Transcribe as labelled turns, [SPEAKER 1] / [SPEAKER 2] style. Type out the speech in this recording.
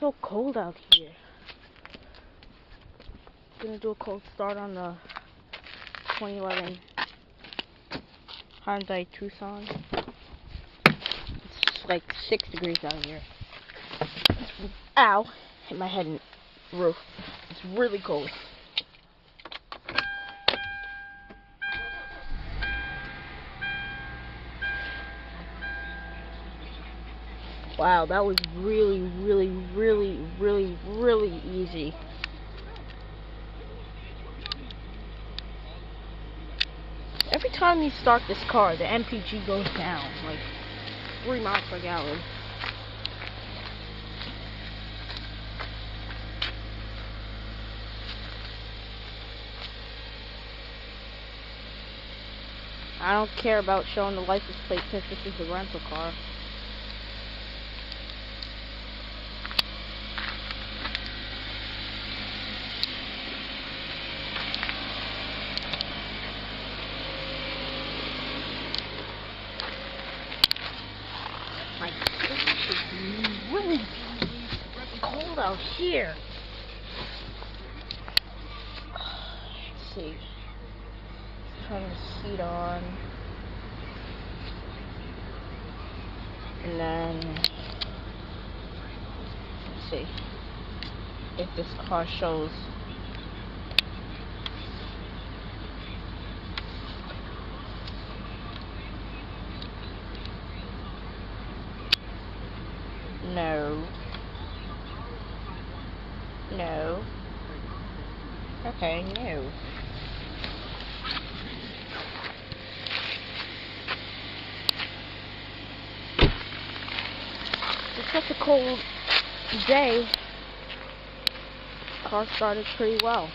[SPEAKER 1] So cold out here. Gonna do a cold start on the 2011 Hyundai Tucson. It's like 6 degrees out here. Ow! Hit my head in the roof. It's really cold. Wow, that was really easy. Every time you start this car, the MPG goes down, like 3 miles per gallon. I don't care about showing the license plate since this is a rental car. My gosh, it's really cold out here. Let's see. Turn the heat on. And then let's see if this car shows. No. No. Okay, no. It's such a cold day. Car started pretty well.